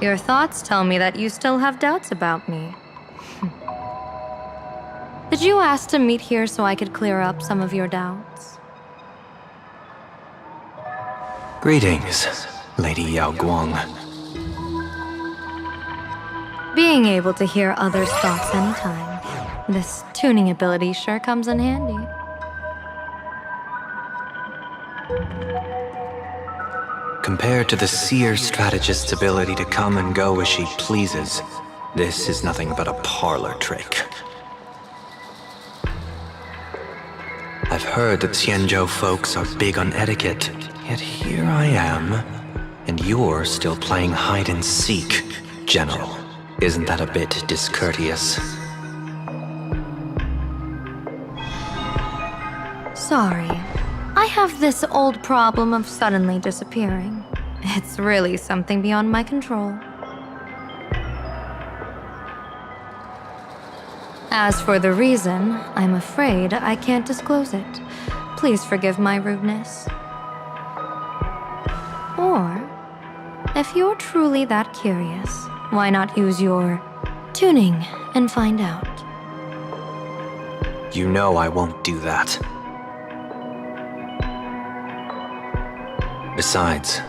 Your thoughts tell me that you still have doubts about me. Did you ask to meet here so I could clear up some of your doubts? Greetings, Lady Yao Guang. Being able to hear others' thoughts anytime. This tuning ability sure comes in handy. Compared to the seer strategist's ability to come and go as she pleases, this is nothing but a parlor trick. I've heard that Xianzhou folks are big on etiquette, yet here I am, and you're still playing hide and seek, General. Isn't that a bit discourteous? Sorry. I have this old problem of suddenly disappearing. It's really something beyond my control. As for the reason, I'm afraid I can't disclose it. Please forgive my rudeness. Or, if you're truly that curious, why not use your tuning and find out? You know I won't do that. Besides,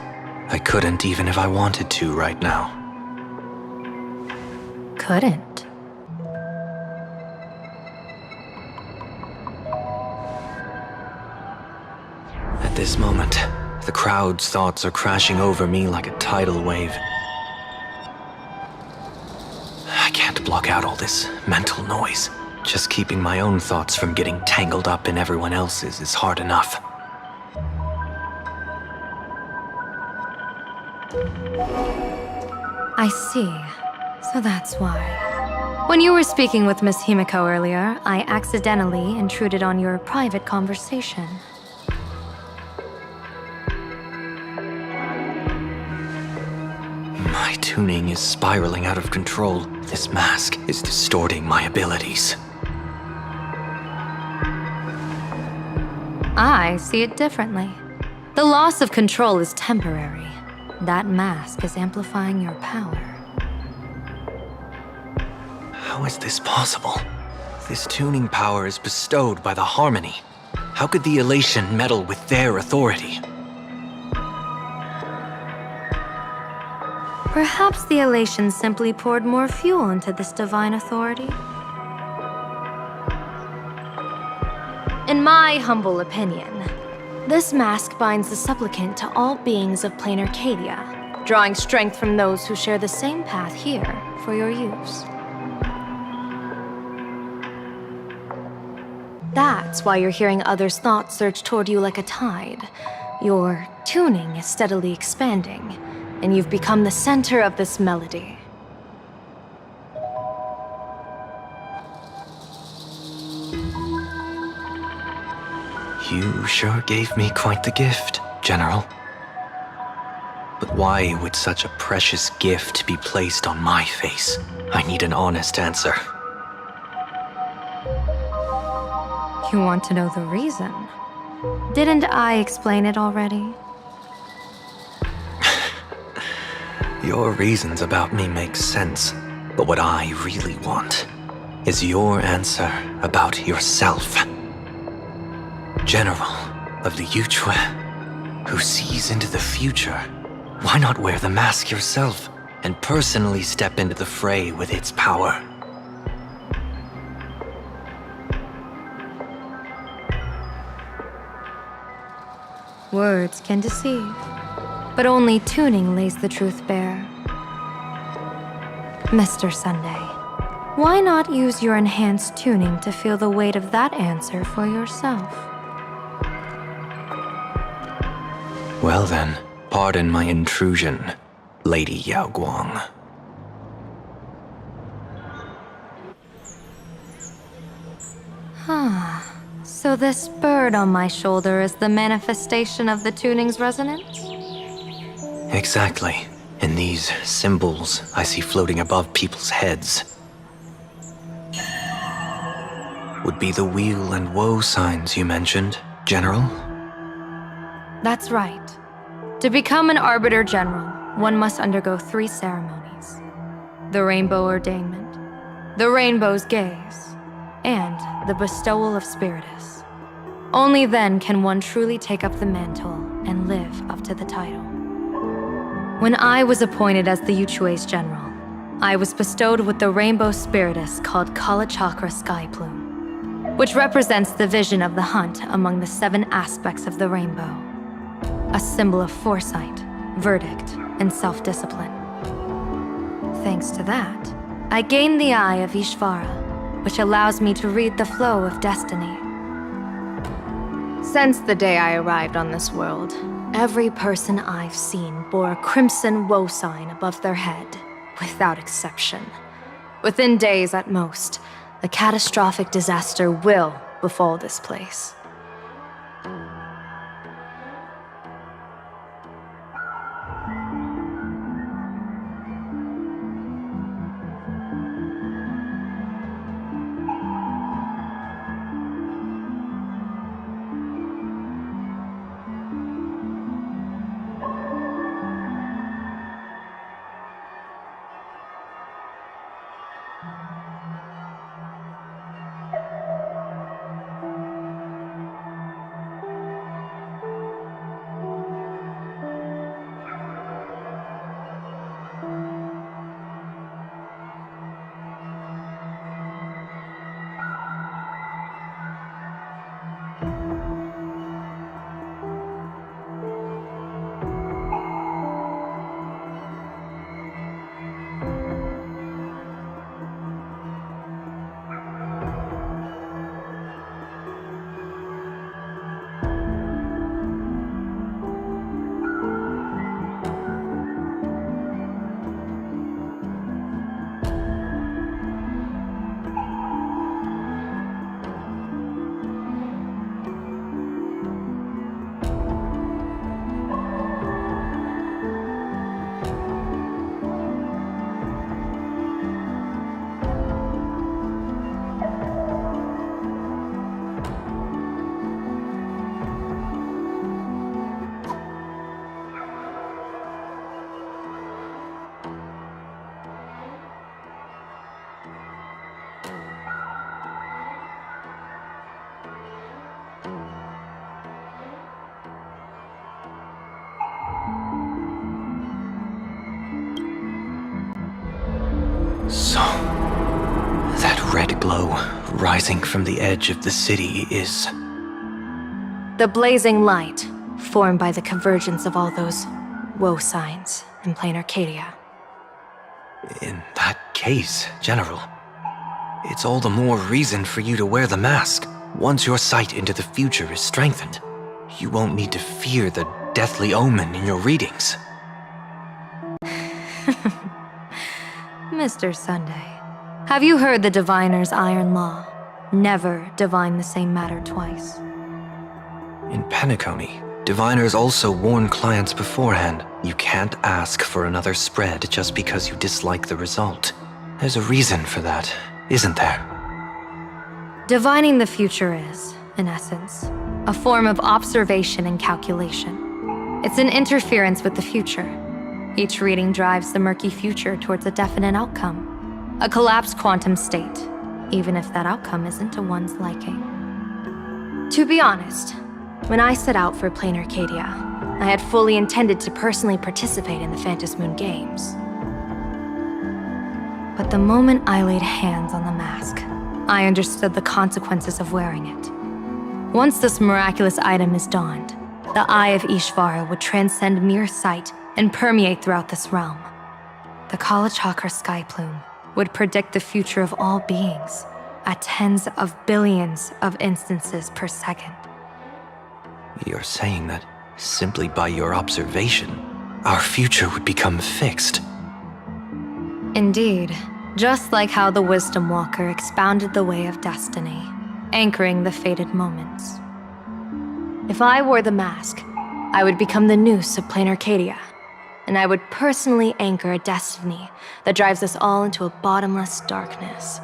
I couldn't even if I wanted to right now. Couldn't. At this moment, the crowd's thoughts are crashing over me like a tidal wave. I can't block out all this mental noise. Just keeping my own thoughts from getting tangled up in everyone else's is hard enough. I see. So that's why. When you were speaking with Miss Himiko earlier, I accidentally intruded on your private conversation. My tuning is spiraling out of control. This mask is distorting my abilities. I see it differently. The loss of control is temporary. That mask is amplifying your power. How is this possible? This tuning power is bestowed by the Harmony. How could the Elation meddle with their authority? Perhaps the Elation simply poured more fuel into this divine authority? In my humble opinion, this mask binds the supplicant to all beings of plain Arcadia, drawing strength from those who share the same path here for your use. That's why you're hearing others' thoughts surge toward you like a tide. Your tuning is steadily expanding, and you've become the center of this melody. You sure gave me quite the gift, General. But why would such a precious gift be placed on my face? I need an honest answer. You want to know the reason? Didn't I explain it already? Your reasons about me make sense, but what I really want is your answer about yourself. General of the Yuchue, who sees into the future, why not wear the mask yourself and personally step into the fray with its power? Words can deceive, but only tuning lays the truth bare. Mr. Sunday, why not use your enhanced tuning to feel the weight of that answer for yourself? Well then, pardon my intrusion, Lady Yao Guang. So this bird on my shoulder is the manifestation of the tuning's resonance? Exactly. And these symbols I see floating above people's heads would be the weal and woe signs you mentioned, General? That's right. To become an Arbiter General, one must undergo 3 ceremonies. the rainbow ordainment, the rainbow's gaze, and the bestowal of Spiritus. Only then can one truly take up the mantle and live up to the title. When I was appointed as the Yuchue's general, I was bestowed with the rainbow Spiritus called Kalachakra Sky Plume, which represents the vision of the hunt among the 7 aspects of the rainbow, a symbol of foresight, verdict, and self-discipline. Thanks to that, I gained the Eye of Ishvara, which allows me to read the flow of destiny. Since the day I arrived on this world, every person I've seen bore a crimson woe sign above their head, without exception. Within days at most, a catastrophic disaster will befall this place. So, that red glow rising from the edge of the city is... The blazing light, formed by the convergence of all those woe signs in plain Arcadia. In that case, General, it's all the more reason for you to wear the mask. Once your sight into the future is strengthened, you won't need to fear the deathly omen in your readings. Mr. Sunday, have you heard the diviner's iron law? Never divine the same matter twice. In Penacony, diviners also warn clients beforehand. You can't ask for another spread just because you dislike the result. There's a reason for that, isn't there? Divining the future is, in essence, a form of observation and calculation. It's an interference with the future. Each reading drives the murky future towards a definite outcome, a collapsed quantum state, even if that outcome isn't to one's liking. To be honest, when I set out for Plain Arcadia, I had fully intended to personally participate in the Phantasmoon Games. But the moment I laid hands on the mask, I understood the consequences of wearing it. Once this miraculous item is donned, the Eye of Ishvara would transcend mere sight and permeate throughout this realm. The Kalachakra Sky Plume would predict the future of all beings at tens of billions of instances per second. You're saying that simply by your observation, our future would become fixed. Indeed, just like how the Wisdom Walker expounded the way of destiny, anchoring the fated moments. If I wore the mask, I would become the noose of Plain Arcadia, and I would personally anchor a destiny that drives us all into a bottomless darkness.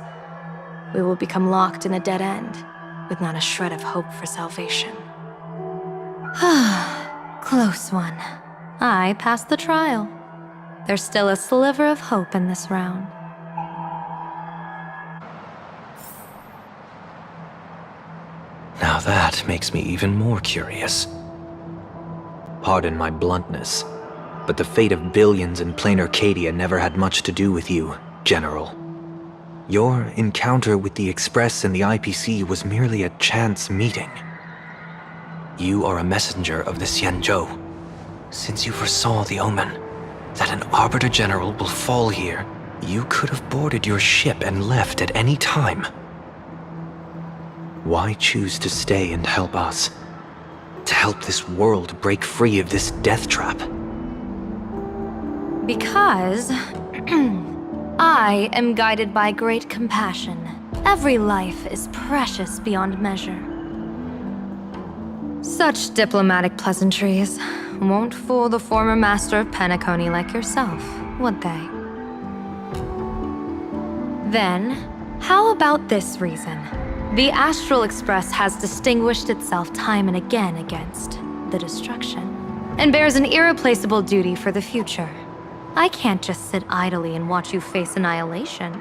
We will become locked in a dead end, with not a shred of hope for salvation. Close one. I passed the trial. There's still a sliver of hope in this round. Now that makes me even more curious. Pardon my bluntness, but the fate of billions in plain Arcadia never had much to do with you, General. Your encounter with the Express and the IPC was merely a chance meeting. You are a messenger of the Xianzhou. Since you foresaw the omen, that an Arbiter General will fall here, you could have boarded your ship and left at any time. Why choose to stay and help us? To help this world break free of this death trap? Because I am guided by great compassion. Every life is precious beyond measure. Such diplomatic pleasantries won't fool the former master of Penacony like yourself, would they? Then, how about this reason? The Astral Express has distinguished itself time and again against the destruction, and bears an irreplaceable duty for the future. I can't just sit idly and watch you face annihilation.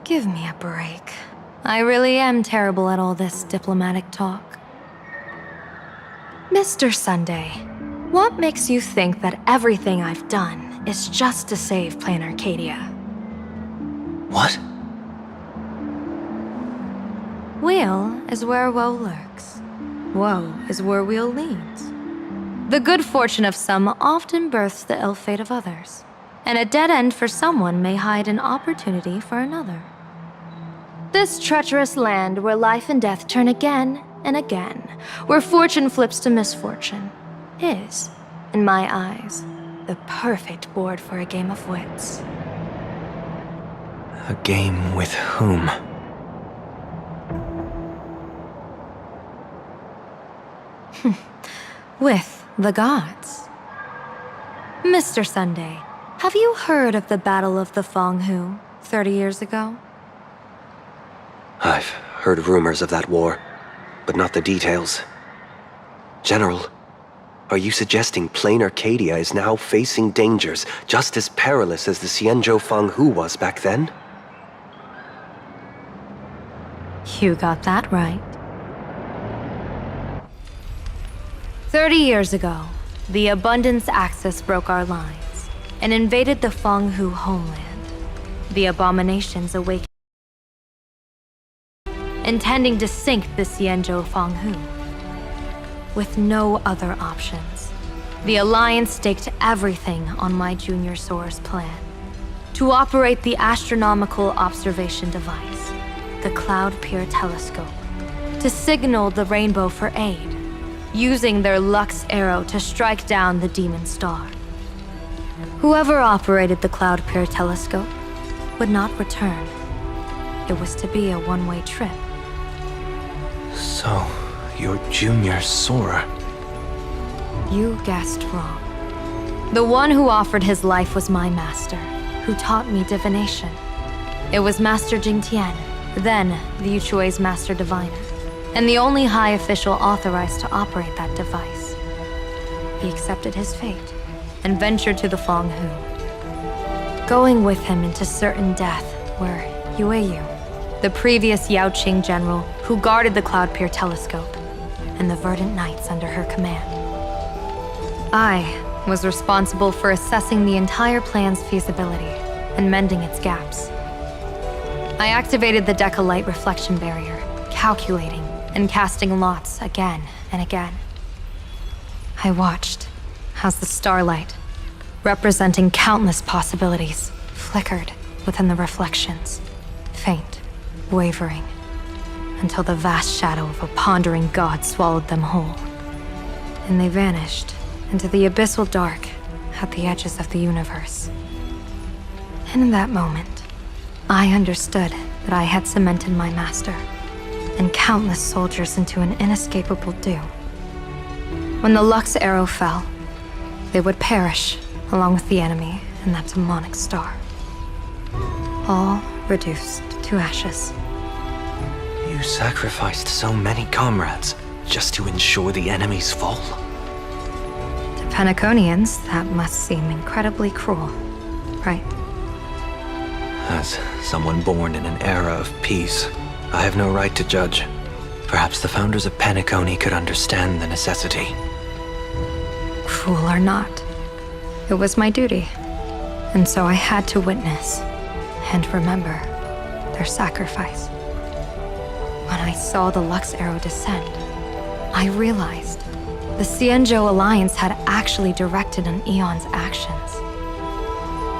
Give me a break. I really am terrible at all this diplomatic talk. Mr. Sunday, what makes you think that everything I've done is just to save Plain Arcadia? What? Weal is where woe lurks. Woe is where weal leads. The good fortune of some often births the ill fate of others, and a dead end for someone may hide an opportunity for another. This treacherous land where life and death turn again and again, where fortune flips to misfortune, is, in my eyes, the perfect board for a game of wits. A game with whom? With the gods. Mr. Sunday, have you heard of the Battle of the Fenghu 30 years ago? I've heard rumors of that war, but not the details. General, are you suggesting Plain Arcadia is now facing dangers just as perilous as the Xianzhou Fenghu was back then? You got that right. 30 years ago, the Abundance Axis broke our lines and invaded the Fenghu homeland. The abominations awakened, intending to sink the Xianzhou Fenghu. With no other options, the Alliance staked everything on my Junior Soar's plan to operate the astronomical observation device, the Cloud Peer Telescope, to signal the rainbow for aid, using their Lux Arrow to strike down the Demon Star. Whoever operated the Cloud Peer Telescope would not return. It was to be a one-way trip. So, you're Junior Soar. You guessed wrong. The one who offered his life was my master, who taught me divination. It was Master Jing Tian, then the Yuchui's Master Diviner, and the only high official authorized to operate that device. He accepted his fate and ventured to the Fenghu, going with him into certain death were Yueyu, the previous Yaoqing general who guarded the Cloud Peer Telescope, and the Verdant Knights under her command. I was responsible for assessing the entire plan's feasibility and mending its gaps. I activated the Deca Light reflection barrier, calculating and casting lots again and again. I watched as the starlight, representing countless possibilities, flickered within the reflections, faint, wavering, until the vast shadow of a pondering god swallowed them whole. And they vanished into the abyssal dark at the edges of the universe. And in that moment, I understood that I had cemented my master and countless soldiers into an inescapable doom. When the Lux Arrow fell, they would perish along with the enemy and that demonic star. All reduced to ashes. You sacrificed so many comrades just to ensure the enemy's fall? To Penaconians, that must seem incredibly cruel, right? As someone born in an era of peace, I have no right to judge. Perhaps the founders of Penacony could understand the necessity. Cruel or not, it was my duty. And so I had to witness and remember their sacrifice. When I saw the Lux Arrow descend, I realized the Xianzhou Alliance had actually directed an Aeon's actions.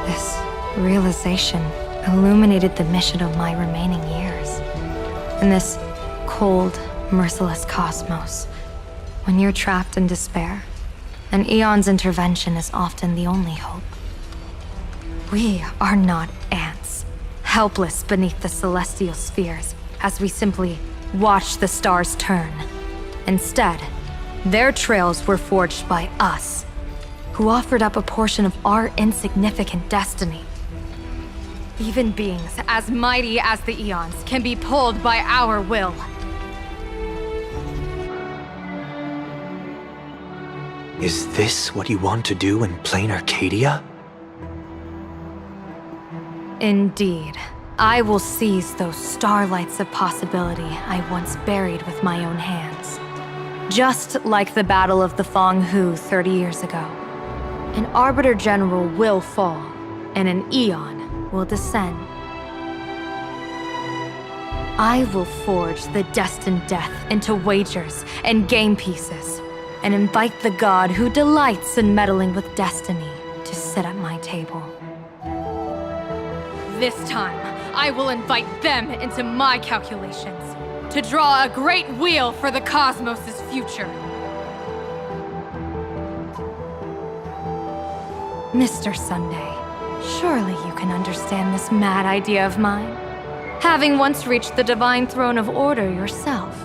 This realization illuminated the mission of my remaining years. In this cold, merciless cosmos, when you're trapped in despair, an Aeon's intervention is often the only hope. We are not ants, helpless beneath the celestial spheres as we simply watch the stars turn. Instead, their trails were forged by us, who offered up a portion of our insignificant destiny. Even beings as mighty as the Aeons can be pulled by our will. Is this what you want to do in plain Arcadia? Indeed. I will seize those starlights of possibility I once buried with my own hands. Just like the Battle of the Fong Hu 30 years ago. An Arbiter General will fall, and an Aeon will descend. I will forge the destined death into wagers and game pieces, and invite the god who delights in meddling with destiny to sit at my table. This time, I will invite them into my calculations, to draw a great wheel for the cosmos' future. Mr. Sunday, surely you can understand this mad idea of mine, having once reached the divine throne of order yourself.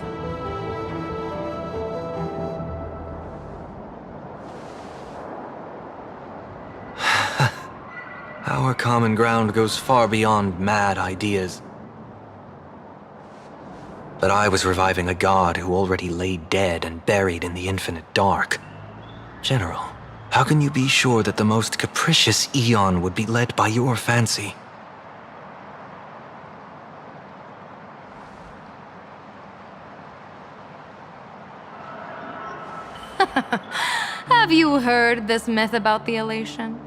Our common ground goes far beyond mad ideas. But I was reviving a god who already lay dead and buried in the infinite dark. General, how can you be sure that the most capricious Aeon would be led by your fancy? Have you heard this myth about the Elation?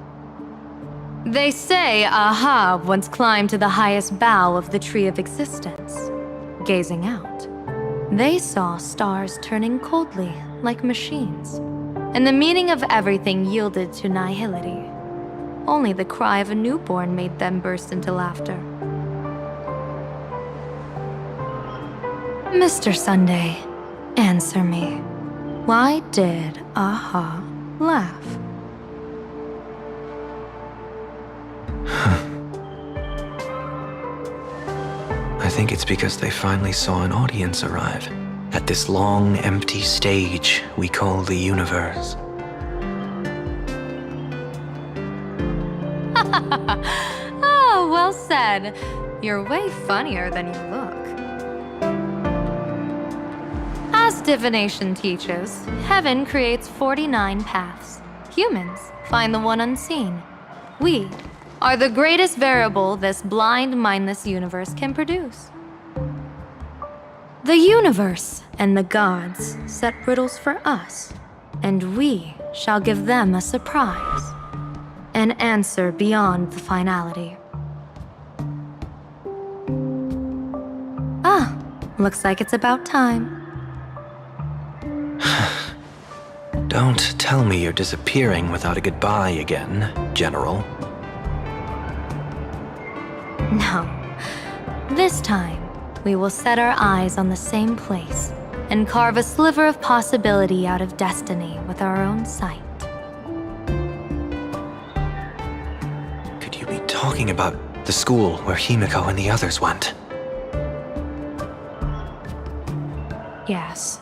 They say Ahab once climbed to the highest bough of the Tree of Existence. Gazing out, they saw stars turning coldly like machines, and the meaning of everything yielded to nihility. Only the cry of a newborn made them burst into laughter. Mr. Sunday, answer me. Why did Ahab laugh? I think it's because they finally saw an audience arrive at this long, empty stage we call the universe. Oh, well said. You're way funnier than you look. As divination teaches, heaven creates 49 paths. Humans find the one unseen. We are the greatest variable this blind, mindless universe can produce. The universe and the gods set riddles for us, and we shall give them a surprise. An answer beyond the finality. Ah, looks like it's about time. Don't tell me you're disappearing without a goodbye again, General. No. This time, we will set our eyes on the same place and carve a sliver of possibility out of destiny with our own sight. Could you be talking about the school where Himiko and the others went? Yes.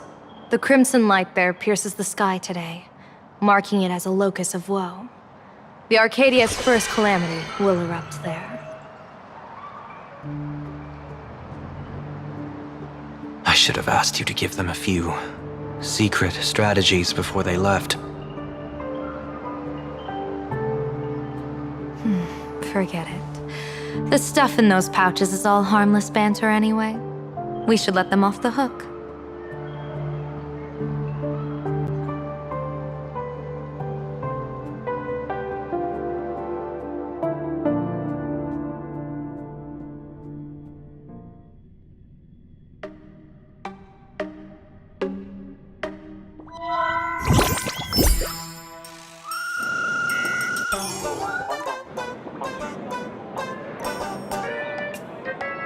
The crimson light there pierces the sky today, marking it as a locus of woe. The Arcadia's first calamity will erupt there. I should have asked you to give them a few secret strategies before they left. Forget it. The stuff in those pouches is all harmless banter anyway. We should let them off the hook.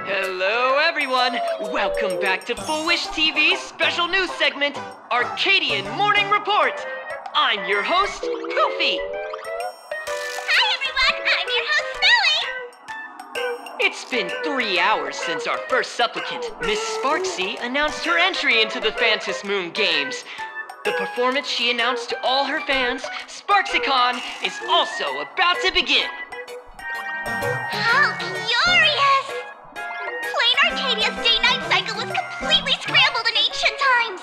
Hello everyone! Welcome back to Full Wish TV's special news segment, Arcadian Morning Report! I'm your host, Poofy! Hi everyone, I'm your host, Smelly! It's been 3 hours since our first supplicant, Miss Sparksy, announced her entry into the Phantom Moon Games. The performance she announced to all her fans, SparksyCon, is also about to begin. How curious! Plain Arcadia's day-night cycle was completely scrambled in ancient times.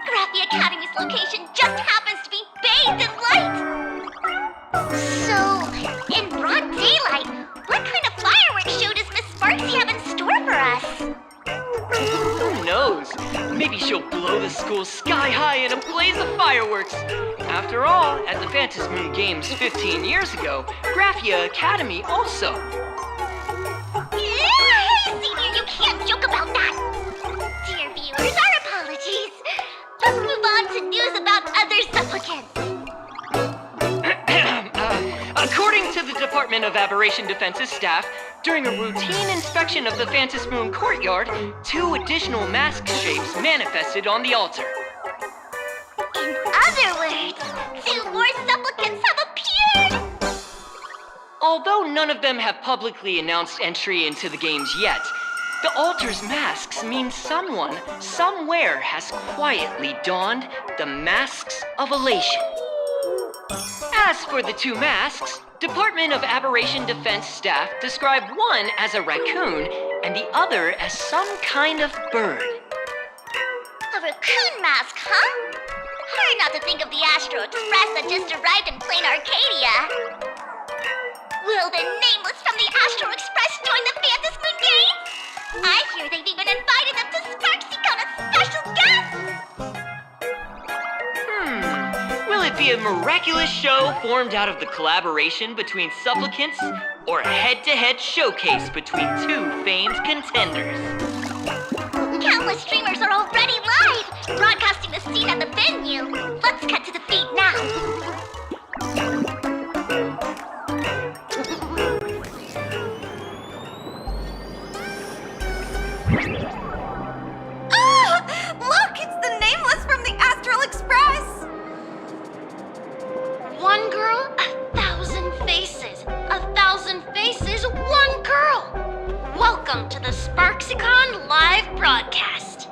Graphia Academy's location just happens to be bathed in light. So, in broad daylight, what kind of fireworks show does Miss Sparksy have in store for us? Who knows? Maybe she'll blow the school sky high in a blaze of fireworks. After all, at the Phantom Moon Games 15 years ago, Graphia Academy also. Hey, Senior, you can't joke about that! Dear viewers, our apologies. Let's move on to news about other supplicants. According to the Department of Aberration Defense's staff, during a routine inspection of the Phantom Moon courtyard, 2 additional mask shapes manifested on the altar. In other words, 2 more supplicants have appeared! Although none of them have publicly announced entry into the games yet, the altar's masks mean someone, somewhere has quietly donned the masks of elation. As for the 2 masks, Department of Aberration Defense staff described one as a raccoon and the other as some kind of bird. A raccoon mask, huh? Hard not to think of the Astro Express that just arrived in plain Arcadia. Will the Nameless from the Astro Express join the Phantom Moon Games? I hear they've even invited them to SparksyCon as special guests! Will it be a miraculous show formed out of the collaboration between supplicants, or a head-to-head showcase between 2 famed contenders? Countless streamers are already live, broadcasting the scene at the venue. Let's cut to the feed now. Look! It's the Nameless from the Astral Express! One girl, 1,000 faces. 1,000 faces, one girl. Welcome to the SparksyCon live broadcast.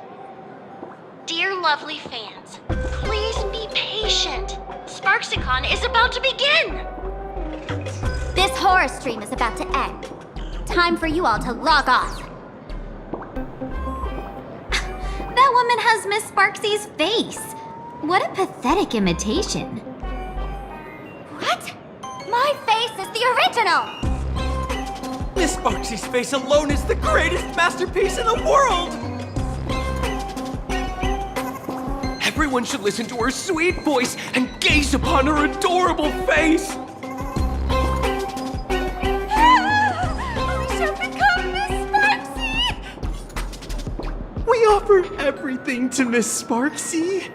Dear lovely fans, please be patient. SparksyCon is about to begin. This horror stream is about to end. Time for you all to log off. That woman has Miss Sparksy's face. What a pathetic imitation. What? My face is the original! Miss Sparksy's face alone is the greatest masterpiece in the world! Everyone should listen to her sweet voice and gaze upon her adorable face! I shall become Miss Sparksy! We offer everything to Miss Sparksy.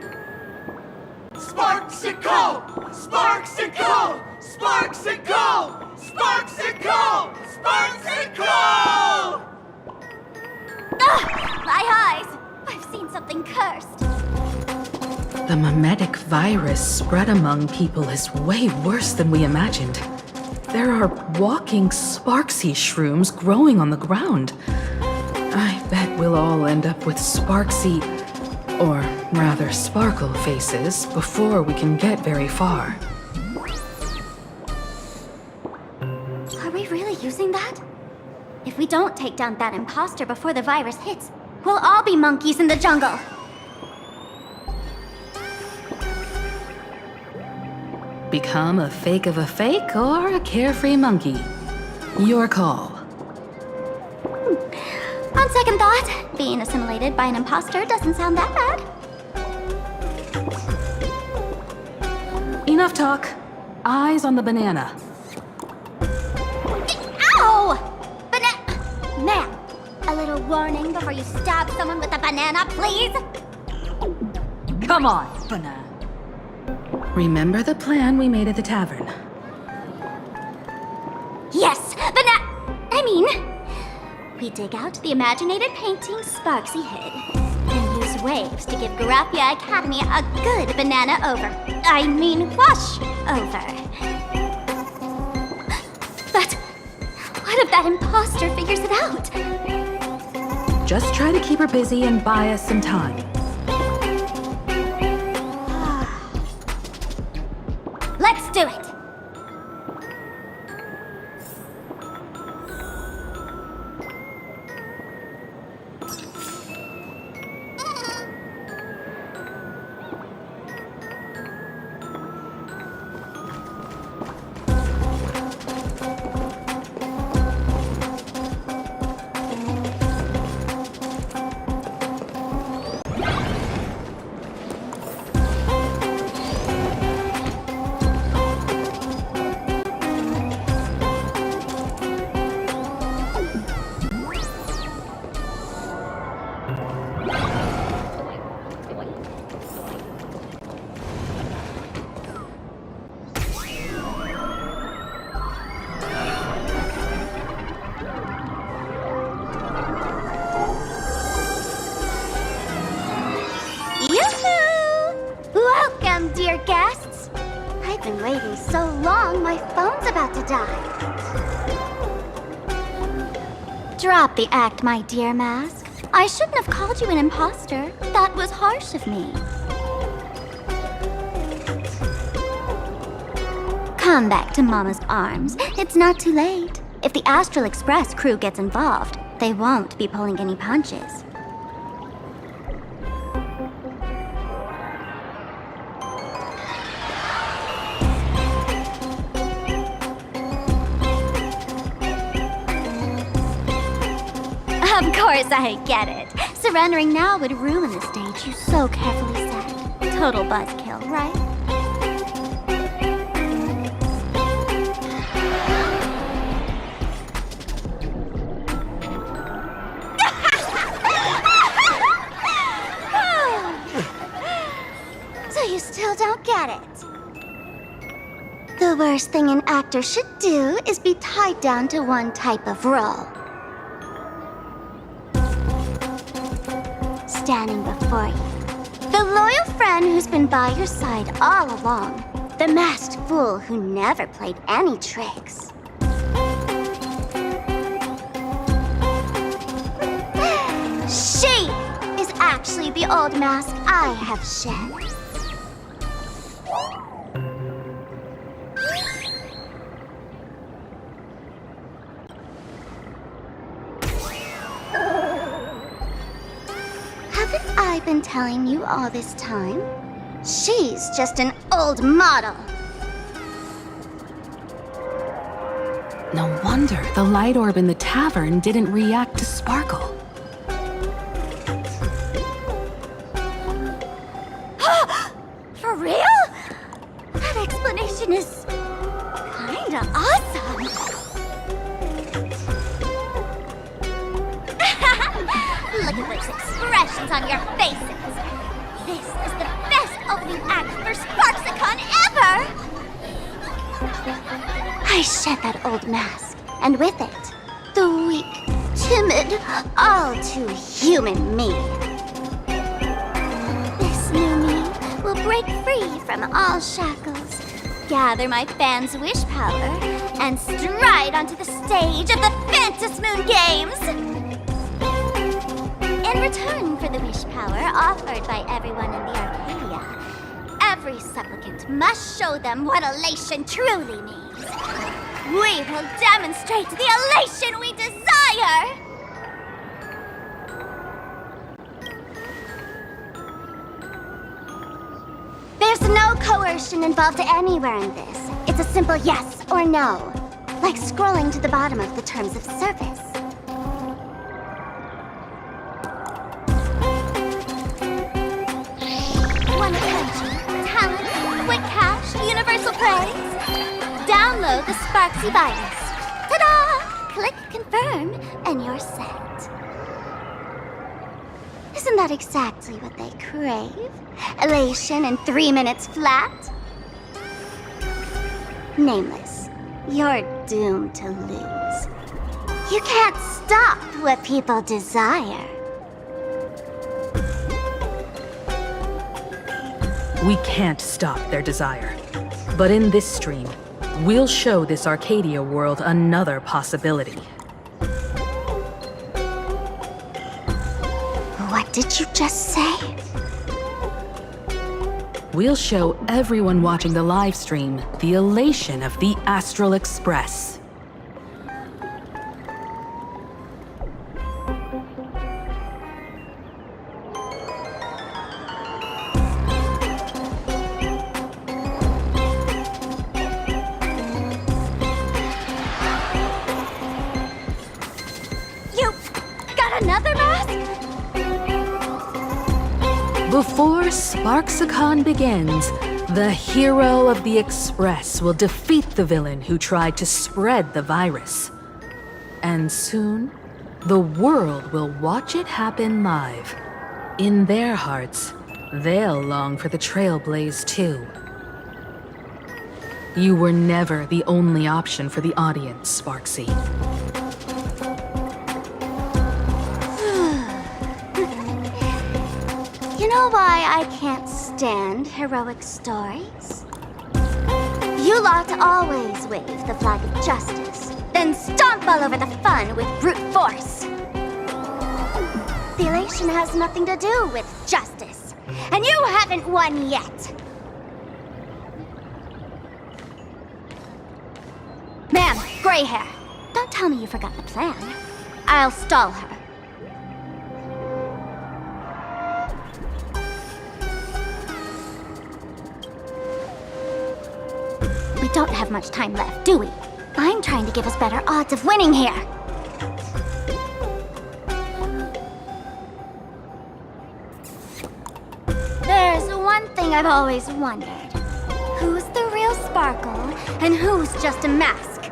Sparksycle! Sparksycle! Sparksycle! Sparksycle! Sparksycle! My eyes! I've seen something cursed. The mimetic virus spread among people is way worse than we imagined. There are walking Sparksy shrooms growing on the ground. I bet we'll all end up with Sparksy, or rather Sparkle faces before we can get very far. Are we really using that? If we don't take down that imposter before the virus hits, we'll all be monkeys in the jungle. Become a fake of a fake or a carefree monkey. Your call. On second thought, being assimilated by an imposter doesn't sound that bad. Enough talk. Eyes on the banana. Ow! Ma'am, a little warning before you stab someone with a banana, please? Come on, banana. Remember the plan we made at the tavern? Yes, we dig out the imaginated painting Sparksy hid, and use waves to give Graphia Academy a good banana wash over. But what if that imposter figures it out? Just try to keep her busy and buy us some time. Let's do it! Welcome, dear guests. I've been waiting so long, my phone's about to die. Drop the act, my dear Mask. I shouldn't have called you an imposter. That was harsh of me. Come back to Mama's arms. It's not too late. If the Astral Express crew gets involved, they won't be pulling any punches. Of course I get it. Surrendering now would ruin the stage you so carefully set. Total buzzkill, right? So you still don't get it? The worst thing an actor should do is be tied down to one type of role. Standing before you, the loyal friend who's been by your side all along, the masked fool who never played any tricks. She is actually the old mask I have shed. Haven't I been telling you all this time? She's just an old model. No wonder the light orb in the tavern didn't react to Sparkle. For real? That explanation is kinda awesome. Look at those expressions on your faces. This is the best opening act for Sparksicon ever! I shed that old mask, and with it, the weak, timid, all too human me. This new me will break free from all shackles, gather my fans' wish power, and stride onto the stage of the Phantasmoon Games! In return for the wish power offered by everyone in the Arcadia, every supplicant must show them what elation truly means. We will demonstrate the elation we desire! There's no coercion involved anywhere in this. It's a simple yes or no, like scrolling to the bottom of the terms of service. download the Sparksy virus. Ta-da! Click confirm, and you're set. Isn't that exactly what they crave? Elation in 3 minutes flat? Nameless, you're doomed to lose. You can't stop what people desire. We can't stop their desire. But in this stream, we'll show this Arcadia world another possibility. What did you just say? We'll show everyone watching the live stream the elation of the Astral Express. You got another mask? Before Sparksicon begins, the hero of the Express will defeat the villain who tried to spread the virus. And soon, the world will watch it happen live. In their hearts, they'll long for the Trailblaze too. You were never the only option for the audience, Sparksy. You know why I can't stand heroic stories? You lot always wave the flag of justice, then stomp all over the fun with brute force. The elation has nothing to do with justice, and you haven't won yet. Ma'am, gray hair, don't tell me you forgot the plan. I'll stall her. We don't have much time left, do we? I'm trying to give us better odds of winning here. There's one thing I've always wondered. Who's the real Sparkle, and who's just a mask?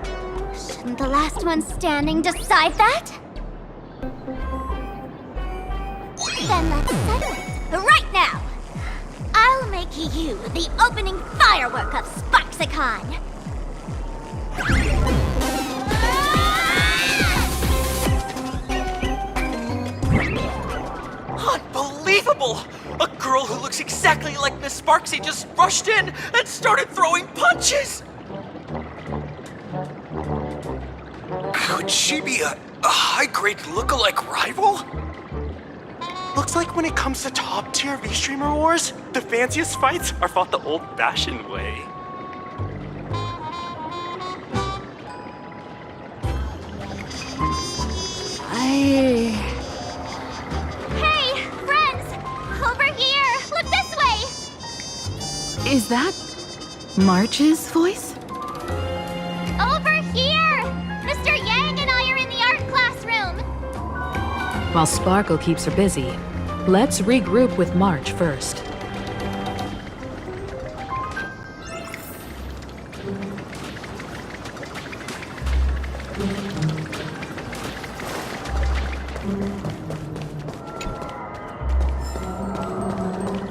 Shouldn't the last one standing decide that? Then let's settle it, right now! I'll make you the opening firework of Sparksicon! Unbelievable! A girl who looks exactly like Miss Sparksy just rushed in and started throwing punches! Could she be a high-grade lookalike rival? Looks like when it comes to top-tier V-Streamer wars, the fanciest fights are fought the old-fashioned way. Hey, friends! Over here! Look this way! Is that March's voice? Over here! Mr. Yang and I are in the art classroom! While Sparkle keeps her busy, let's regroup with March first.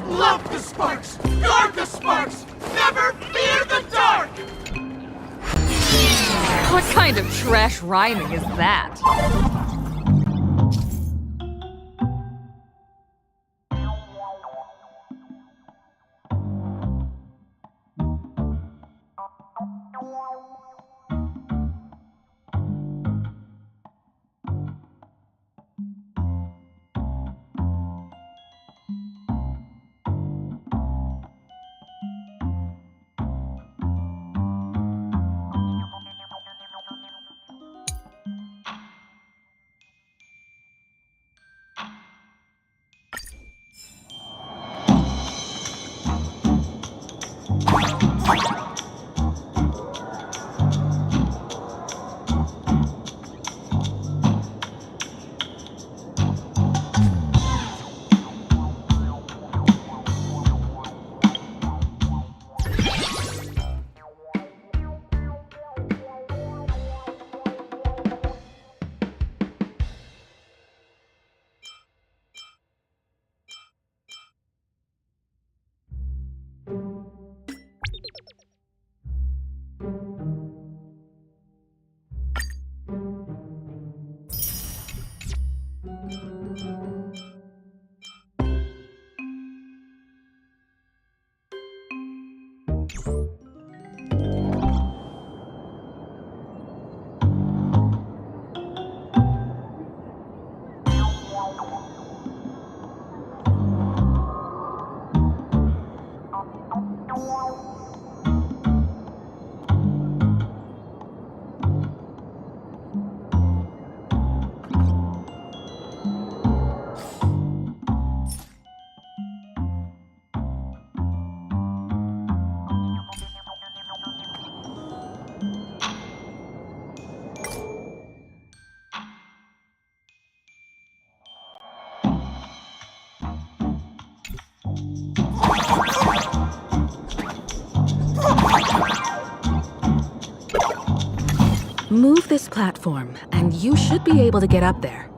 Love the sparks! Guard the sparks! Never fear the dark! What kind of trash rhyming is that? Move this platform, and you should be able to get up there.